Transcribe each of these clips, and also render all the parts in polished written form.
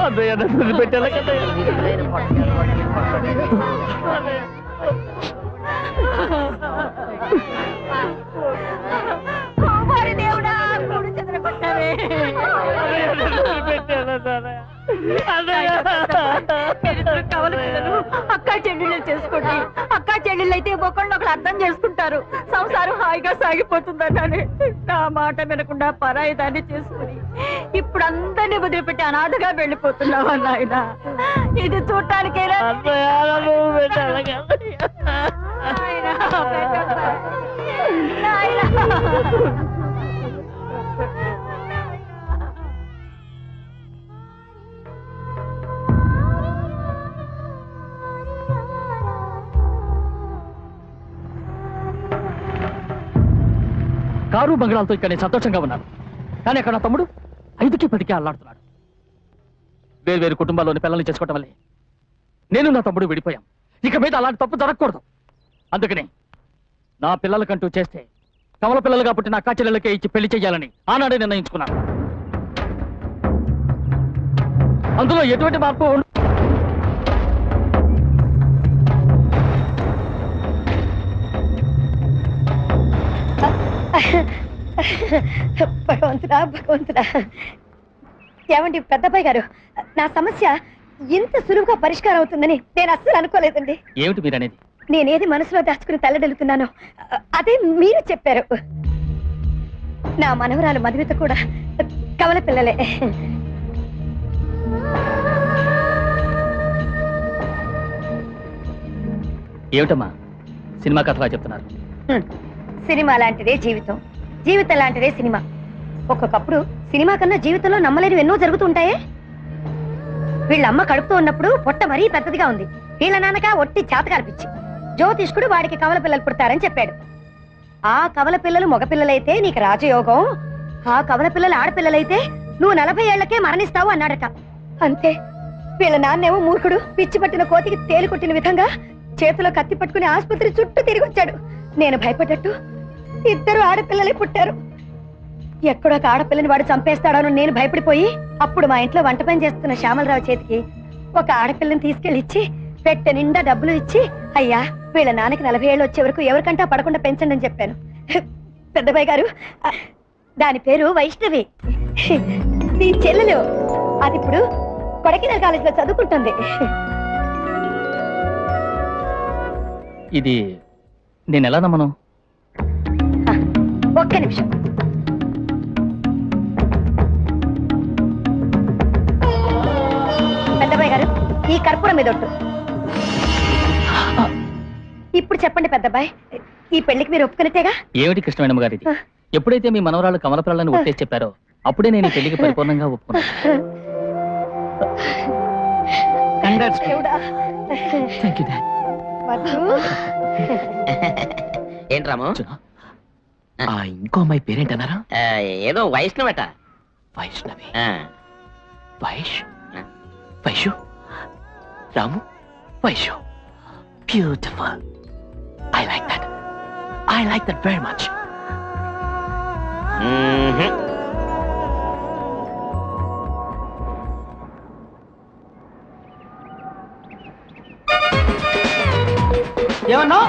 అన్నయ్య నన్ను పెట్టాల కదా. అక్కా చెల్లెళ్ళు చేసుకోండి. అక్కా చెల్లెళ్ళు అయితే ఒకళ్ళు ఒకరు అర్థం చేసుకుంటారు. సంసారం హాయిగా సాగిపోతుందన్నానే నా మాట వినకుండా పరాయి దాన్ని చేసుకుని ఇప్పుడు అందరినీ వదిలిపెట్టి అనాథగా వెళ్ళిపోతున్నావా నాయన? ఇది చూడటానికేనా? కారు బంగాళాలతో ఇక్కడ నేను సంతోషంగా ఉన్నాను, కానీ అక్కడ నా తమ్ముడు 5కి 10కి అల్లాడుతున్నాడు. వేరు కుటుంబాల్లోని పిల్లల్ని చేసుకోవటం వల్లే నేను నా తమ్ముడు విడిపోయాం. ఇక మీద అలాంటి తప్పు జరగకూడదు. అందుకని నా పిల్లలకంటూ చేస్తే కమల పిల్లలుగా పుట్టిన అక్కా చెల్లెలకే ఇచ్చి పెళ్లి చేయాలని ఆనాడే నిర్ణయించుకున్నాను. అందులో ఎటువంటి మార్పు భగవంతుడా భగవంతుడా. ఏమండి పెద్దబ్బాయి గారు, నా సమస్య ఇంత సులువుగా పరిష్కారం అవుతుందని నేను అస్సలు అనుకోలేదండి. ఏమిటి మీరనేది? నేనేది మనసులో దాచుకుని తల్లడెలుతున్నానో అదే మీరు చెప్పారు. నా మనవరాలు మధుమిత కూడా కమల పిల్లలే. ఏమిటమ్మా సినిమా కథలా చెప్తున్నారు? సినిమా లాంటిదే జీవితం, జీవితం లాంటిదే సినిమా. ఒక్కొక్కప్పుడు సినిమా కన్నా జీవితంలో నమ్మలేనివి ఎన్నో జరుగుతుంటాయే. వీళ్ళమ్మ కడుపుతూ ఉన్నప్పుడు పొట్ట మరీ పెద్దదిగా ఉంది. వీళ్ళ నాన్నక ఒట్టి చేతకార్పిచ్చి జ్యోతిష్కుడు వాడికి కవల పిల్లలు పుడతారని చెప్పాడు. ఆ కవల పిల్లలు మగపిల్లలైతే నీకు రాజయోగం, ఆ కవల పిల్లలు ఆడపిల్లలైతే నువ్వు 40 ఏళ్లకే మరణిస్తావు అన్నాడట. అంతే. వీళ్ళ నాన్నేమో మూర్ఖుడు, పిచ్చి పట్టిన కోతికి తేలి కొట్టిన విధంగా చేతిలో కత్తి పట్టుకుని ఆసుపత్రి చుట్టూ తిరిగి వచ్చాడు. నేను భయపడ్డట్టు 2 ఆడపిల్లలే పుట్టారు. ఎక్కడొక ఆడపిల్లని వాడు చంపేస్తాడని నేను భయపడిపోయి అప్పుడు మా ఇంట్లో వంట పని చేస్తున్న శ్యామలరావు చేతికి ఒక ఆడపిల్లని తీసుకెళ్లి ఇచ్చి పెట్టె నిండా డబ్బులు ఇచ్చి, అయ్యా వీళ్ళ నాన్నకి 40 ఏళ్ళు వచ్చే వరకు ఎవరికంటా పడకుండా పెంచండి అని చెప్పాను. పెద్దబాయ్ గారు, దాని పేరు వైష్ణవి, నీ చెల్లెలు. అది ఇప్పుడు కొడకినల్ కాలేజీలో చదువుకుంటుంది. ఇది నేను ఎలా నమ్మను? ఒక్క నిమిషం. పెద్దబాయ్ గారు, ఈ కర్పూరం మీద ఒట్టు. ఇప్పుడు చెప్పండి పెద్దబాయ్, ఈ పెళ్లికి మీరు ఒప్పుకున్నట్టేగా? ఏమిటి కృష్ణవేణమ్మ గారి, ఎప్పుడైతే మీ మనవరాలు కమల పిల్లలను ఒట్టేసి చెప్పారో అప్పుడే నేను ఈ పెళ్లికి పరిపూర్ణంగా ఒప్పుకున్నాను. ఏంటి రాము? ఇంకో అమ్మాయి పేరేంటన్నారా? ఏదో వైష్ణవట. Vaishnavi. Vaishu Ramu Vaishu. Beautiful. I like that. I like that very much. ఏమన్నా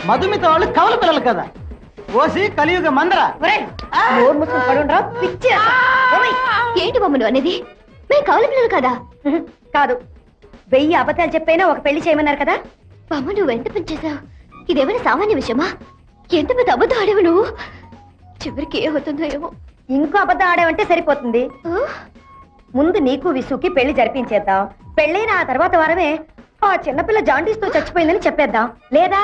మధుమిత వాళ్ళు కవల పిల్లలు కదా, ఓసి కలియుగ మందర. ఏంటి బొమ్మను అనేది? మేము కవల పిల్లలు కదా? కాదు, 1000 అబద్ధాలు చెప్పైనా ఒక పెళ్లి చేయమన్నారు కదా. బొమ్మ నువ్వు ఎంత పనిచేసావు? ఇదేమైనా సామాన్య విషయమా? ఎంత పెద్ద అబద్ధం ఆడేవు నువ్వు. చివరికి ఏమవుతుందో ఏమో. ఇంకో అబద్ధం ఆడేవంటే సరిపోతుంది. ముందు నీకు విసుకి పెళ్లి జరిపించేద్దాం. పెళ్ళైన ఆ తర్వాత వారమే ఆ చిన్నపిల్ల జాండీస్తో చచ్చిపోయిందని చెప్పేద్దాం. లేదా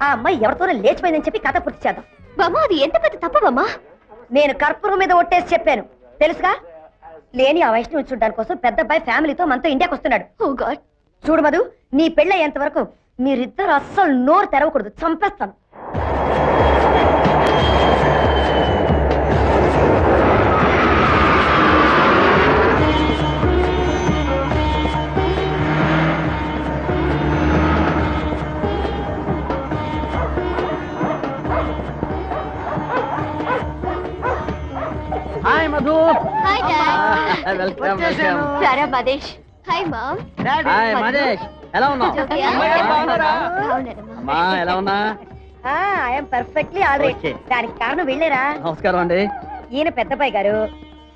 ఆ అమ్మాయి ఎవరితోనో లేచిపోయిందని చెప్పి కథ పూర్తి చేద్దాం. బామ్మ, అది ఎంత పెద్ద తప్పు బామ్మ. నేను కర్పూరం మీద ఒట్టేసి చెప్పాను, తెలుసుగా. లేని ఆ వైష్ణవి చూడడానికి కోసం పెద్ద అబ్బాయి ఫ్యామిలీతో మనతో ఇండియాకి వస్తున్నాడు. ఓ గాడ్. చూడు మధు, నీ పెళ్ళయ్యేంత వరకు మీరిద్దరు అస్సలు నోరు తెరవకూడదు, చంపేస్తాను. హాయ్ మధు. హాయ్ వచ్చేసాను. సారా మదేష్. Hi mom. హాయ్ మహేష్, ఎలా ఉన్నావు? బాగున్నారా? అమ్మా ఎలా ఉన్నా? I'm perfectly all right. Okay. దానికి కారణం వెళ్ళేరా? నమస్కారం అండి. ఈయన పెద్దబాయ్ గారు.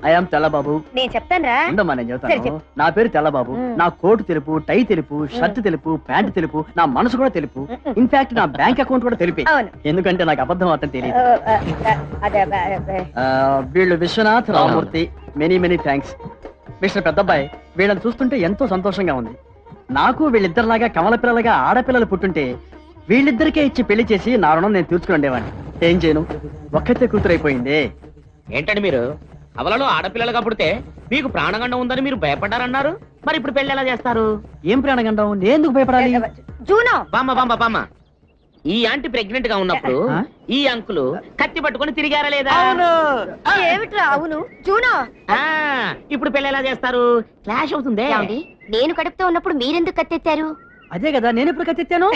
ఐఎమ్ తెల్లబాబు. నేను చెప్తానురా. ఉండమ్మా నేను సరే, చెప్తాను. చెప్పు. నా పేరు తెల్లబాబు. నా కోటు తెలుపు, టై తెలుపు, షర్ట్ మ్. తెలుపు, ప్యాంట్ తెలుపు, నా మనసు కూడా తెలుపు. మ్. ఇన్ఫాక్ట్ నా బ్యాంక్ అకౌంట్ కూడా తెలిపే. అవును. ఎందుకంటే నాకు అబద్ధం అర్థం తెలియదు. అదే వీళ్ళు Vishwanath Ramurthy. Many many thanks. Mister పెద్దబ్బాయి, వీళ్ళని చూస్తుంటే ఎంతో సంతోషంగా ఉంది. నాకు వీళ్ళిద్దరిలాగా కమల పిల్లలుగా ఆడపిల్లలు పుట్టుంటే వీళ్ళిద్దరికే ఇచ్చి పెళ్లి చేసి నా రుణం నేను తీర్చుకుని ఉండేవాడిని. ఏం చేయను, ఒక్కతే కూతురు అయిపోయింది. ఏంటండి మీరు అవలలో ఆడపిల్లలుగా పుడితే మీకు ప్రాణగండం ఉందని మీరు భయపడ్డారన్నారు. మరి ఇప్పుడు పెళ్లి ఎలా చేస్తారు? ఏం ప్రాణగండం? నేను ఎందుకు భయపడాలి? జూనో. బామ్మ ఈ ఆంటీ ప్రెగ్నెంట్ గా ఉన్నప్పుడు ఆ? ఈ అంకులు కత్తి పట్టుకొని తిరిగారా లేదా? ఏమిట్రా అవును జూనో? ఆ, ఇప్పుడు పెళ్లి ఎలా చేస్తారు? క్లాష్ అవుతుంది. నేను కడుపుతో ఉన్నప్పుడు మీరెందుకు కత్తెత్తారు? అదే కదా నేను ఎప్పుడు కత్తెత్తాను?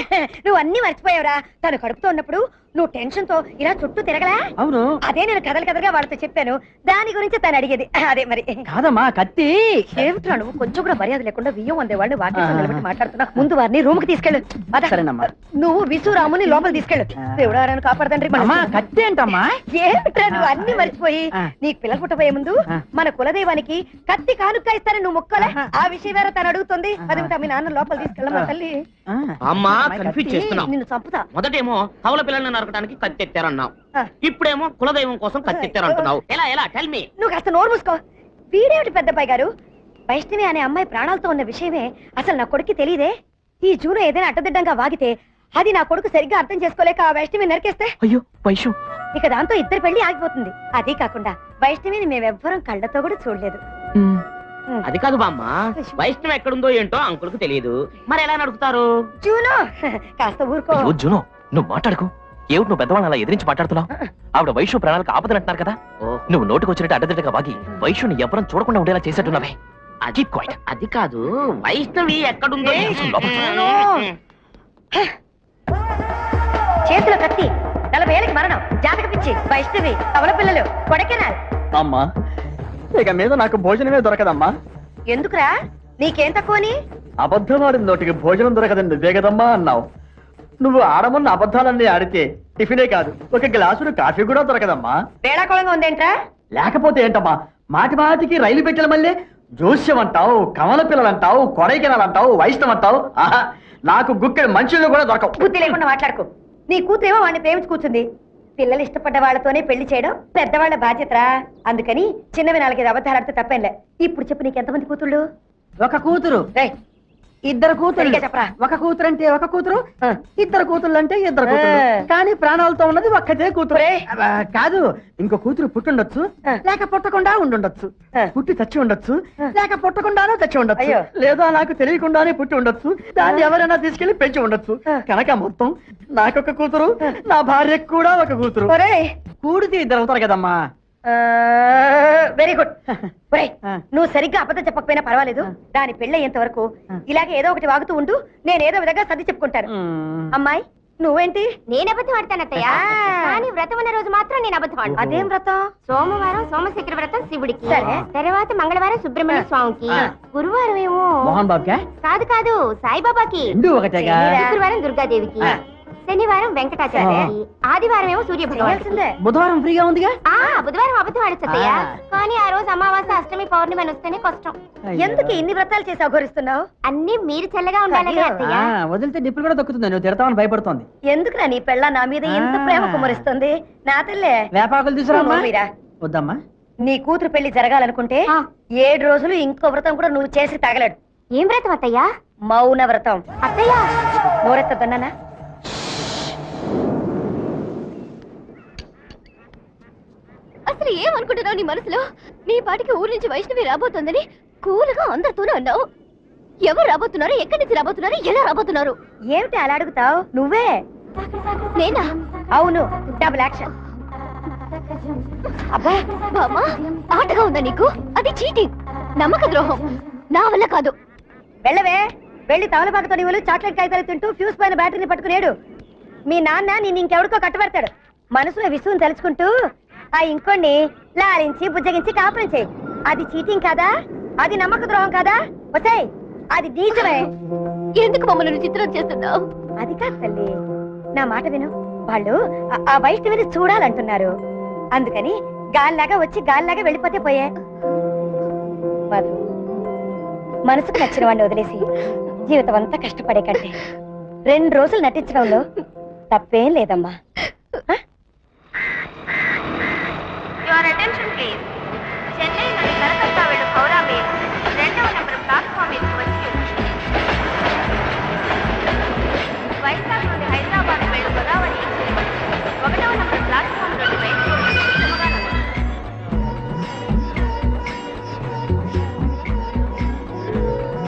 నువ్వు అన్ని మర్చిపోయావురా. తను కడుపుతో ఉన్నప్పుడు నువ్వు టెన్షన్ తో ఇలా చుట్టూ తిరగలా? అవును. అదే నేను కథలుగా వాళ్ళతో చెప్పాను. దాని గురించి తను అడిగేది. అదే మరి. కాదమ్మా కత్తి. ఏమిట్రా నువ్వు కొంచెం కూడా మర్యాద లేకుండా బియ్యం వందేవాళ్ళు వాటి నిలబెట్టి మాట్లాడుతున్నా. ముందు వారిని రూమ్ కి తీసుకెళ్ళు. పద. సరేనమ్మా. నువ్వు విసురాముని లోపల తీసుకెళ్ళు. దేవుడారాన్ని కాపాడదండ్రి. అమ్మా కత్తి ఏంటమ్మా? ఏమిట్రా నువ్వు అన్ని మర్చిపోయి ఆ. నీకు పిల్లలు పుట్టబోయే ముందు ఆ. మన కులదైవానికి కత్తి కానుక్క ఇస్తారని నువ్వు మొక్కలే. ఆ విషయం వేరే తను అడుగుతుంది. అది మీ నాన్న లోపల తీసుకెళ్ళమా తల్లి? ఆ. అమ్మా కన్ఫ్యూజ్ చేస్తున్నావు. నిన్ను చంపుతా. మొదటేమో కవల పిల్లల్ని నరకడానికి కత్తెత్తారన్నావు. ఆ. ఇప్పుడేమో కులదైవం కోసం కత్తెత్తారంటున్నావు. ఎలా టెల్ మీ. నువ్వు కాస్త నోరు మూసుకో. వీడేమిటి పెద్దబ్బాయి గారు? వైష్ణవి అనే అమ్మాయి ప్రాణాలతో ఉన్న విషయమే అసలు నా కొడుక్కి తెలియదే. ఈ జూను ఏదైనా అడ్డదిడ్డంగా వాగితే అది నా కొడుకు సరిగ్గా అర్థం చేసుకోలేక ఆ వైష్ణవి నరికేస్తే అయ్యో వైషు, ఇక దాంతో ఇద్దరు పెళ్లి ఆగిపోతుంది. అదీ కాకుండా వైష్ణవిని మేమెవ్వరం కళ్ళతో కూడా చూడలేదు. అది కాదు బామ్మ, వైష్ణవం ఎక్కడుందో ఏంటో అంకుల్కి తెలియదు. మరి ఎలా నడుపుతారు? జూను కాస్త ఊరుకో. అయ్యో జునో, నువ్వు మాట్లాడుకో. ఏమిటి నువ్వు పెద్దవాళ్ళని అలా ఎదిరించి మాట్లాడుతున్నావు? ఆవిడ వైషు ప్రాణాలకు ఆపదనంటున్నారు కదా. నువ్వు నోటికి వచ్చినట్టు అడ్డదిడ్డగా వాగి వైషుని ఎవరం చూడకుండా ఉండేలా చేసేట్టున్నావే. అది అది కాదు, వైష్ణవి ఎక్కడుందో జూను. చేతిలో కత్తి, 40 ఏళ్ళకి మరణం, జాతక పిచ్చి, వైష్ణవి, కవల పిల్లలు, కొడకెనాల్. అమ్మా ఇక మీద నాకు భోజనమే దొరకదమ్మా. ఎందుకురా? నీకేం తక్కువని? అబద్ధమాడిన నోటికి భోజనం దొరకదని నువ్వే కదమ్మా అన్నావు. నువ్వు ఆడమన్న అబద్ధాలన్నీ ఆడితే టిఫినే కాదు ఒక గ్లాసులు కాఫీ కూడా దొరకదమ్మా. వేళాకోళంగా ఉందేంట్రా? లేకపోతే ఏంటమ్మా, మాటి మాటికి రైలు పెట్టెల మళ్ళీ జోస్యం అంటావు, కమల పిల్లలు అంటావు, కొడైకెనాల్ అంటావు, వైష్ణవం అంటావు. ఆహా, నాకు గుక్కెడు మనుషులు కూడా దొరకవు. బుద్ధి లేకుండా మాట్లాడుకో. నీ కూతురేమో వాడిని ప్రేమించి కూర్చుంది. పిల్లలు ఇష్టపడ్డ వాళ్ళతోనే పెళ్లి చేయడం పెద్దవాళ్ల బాధ్యతరా. అందుకని చిన్నవి 4 అబద్ధాలు ఆడితే తప్పేంలే. ఇప్పుడు చెప్పు, నీకెంతమంది కూతుళ్ళు? ఒక కూతురు, రేయ్, ఇద్దరు కూతురు. సరిగ్గా చెప్పరా. ఒక కూతురు అంటే ఒక కూతురు, ఆ. ఇద్దరు కూతుళ్ళు అంటే ఇద్దరు కూతురు. ఆ. కానీ ప్రాణాలతో ఉన్నది ఒక్కటే కూతురు. ఒరేయ్. కాదు, ఇంకో కూతురు పుట్టుండొచ్చు, ఆ. లేక పుట్టకుండా ఉండుండొచ్చు. ఆ. పుట్టి చచ్చి ఉండొచ్చు, ఆ. లేక పుట్టకుండానే చచ్చి ఉండొచ్చు, అయ్యో. లేదా నాకు తెలియకుండానే పుట్టి ఉండొచ్చు. దాన్ని ఎవరైనా తీసుకెళ్లి పెంచి ఉండొచ్చు. ఆ. కనుక మొత్తం నాకొక కూతురు, నా భార్యకు కూడా ఒక కూతురు. ఒరేయ్, కూడితే ఇద్దరు అవుతారు కదమ్మా. Very good. ఒరేయ్, ఆ. నువ్వు సరిగ్గా అబద్ధం చెప్పకపోయినా పర్వాలేదు. దాని పెళ్లి అయ్యేంత వరకు ఇలాగే ఏదో ఒకటి వాగుతూ ఉండు. నేను ఏదో విధంగా సర్ది చెప్పుకుంటాను. అమ్మాయి, నువ్వేంటి? నేను అబద్ధం ఆడతాను అత్తయ్య. కానీ వ్రతం ఉన్న రోజు మాత్రం నేను అబద్ధం ఆడను. అదేం వ్రతం? సోమవారం సోమశేఖర వ్రతం శివుడికి, సరే. తర్వాత మంగళవారం సుబ్రహ్మణ్య స్వామికి, ఆ. గురువారం ఏమో మోహన్ బాబుకే కాదు సాయిబాబాకి, రెండు ఒకటేగా. చెయ్యిరా. శుక్రవారం దుర్గాదేవికి, ఆ. శనివారం వెంకటాచార్యకి, ఆదివారం ఏమో సూర్య భగవానుడికి. చేయాల్సిందే. బుధవారం ఫ్రీగా ఉందిగా. బుధవారం అబద్ధం ఆడచ్చు అత్తయ్య. ఆ. కానీ ఆ రోజు అమావాస్య అష్టమి పౌర్ణమి అని వస్తేనే కష్టం. ఎందుకు ఇన్ని వ్రతాలు చేసి అఘోరిస్తున్నావు? అన్ని మీరు చల్లగా ఉండాలి అయ్యో. అత్తయ్య. వదిలితే నిప్పులు కూడా దొక్కుతుంది. నువ్వు తిడతామని భయపడుతోంది. ఎందుకురా నీ పెళ్ళ నా మీద ఎంత ప్రేమ కుమరిస్తుంది? నా తల్లే. వేపాకులు తీసుకురామ్మా. మీరా, వద్దమ్మా. నీ కూతురు పెళ్లి జరగాలనుకుంటే ఆ. 7 రోజులు ఇంకో వ్రతం కూడా నువ్వు చేసి తగలడు. ఏం వ్రతం అత్తయ్య? మౌన వ్రతం. అత్తయ్య నోరెత్తదన్నానా? అసలు ఏమనుకుంటున్నావు నీ మనసులో? నీ పాటికి ఊరి నుంచి వైష్ణవి రాబోతోందని కూలుగా అందరితోనూ అన్నావు. ఎవరు రాబోతున్నారు, ఎక్కడి నుంచి రాబోతున్నారు, ఎలా రాబోతున్నారు? ఏమిటి అలా అడుగుతావు? నువ్వే. నేనా? అవును, డబుల్ యాక్షన్. అబ్బా బామ్మా, ఆటగా ఉందా నీకు? అది చీటింగ్, నమ్మక ద్రోహం. నా వల్ల కాదు. వెళ్ళవే. వెళ్ళి తమలపాకుతో నీవులు చాక్లెట్ కాగితాలు తింటూ ఫ్యూజ్ పైన బ్యాటరీని పట్టుకునేడు. మీ నాన్న నిన్ను ఇంకెవడికో కట్టబెడతాడు. మనసులో విసుగుని తలుచుకుంటూ ఆ ఇంకోని లాలించి బుజ్జగించి కాపురం చేయి. అది చీటింగ్ కాదా? అది నమ్మక ద్రోహం కాదా? వచ్చాయి, అది నీచమే. ఎందుకు మమ్మల్ని చిత్రం చేస్తున్నావు? అది కాదు తల్లి, నా మాట విను. వాళ్ళు ఆ వైష్ణవిని చూడాలంటున్నారు. అందుకని గాల్లాగా వచ్చి గాల్లాగా వెళ్ళిపోతే పోయే. మధు, మనసుకు నచ్చిన వాడిని వదిలేసి జీవితం అంతా కష్టపడే కంటే 2 రోజులు నటించడంలో తప్పేం లేదమ్మా. Your attention please. చెన్నై నుండి కలకత్తా వెళ్ళు హౌరా మెయిల్ 2వ నంబర్ ప్లాట్ఫామ్ మీద వచ్చి వైజాగ్ నుండి హైదరాబాద్ వెళ్ళు గోదావరి 1వ నంబర్ ప్లాట్ఫామ్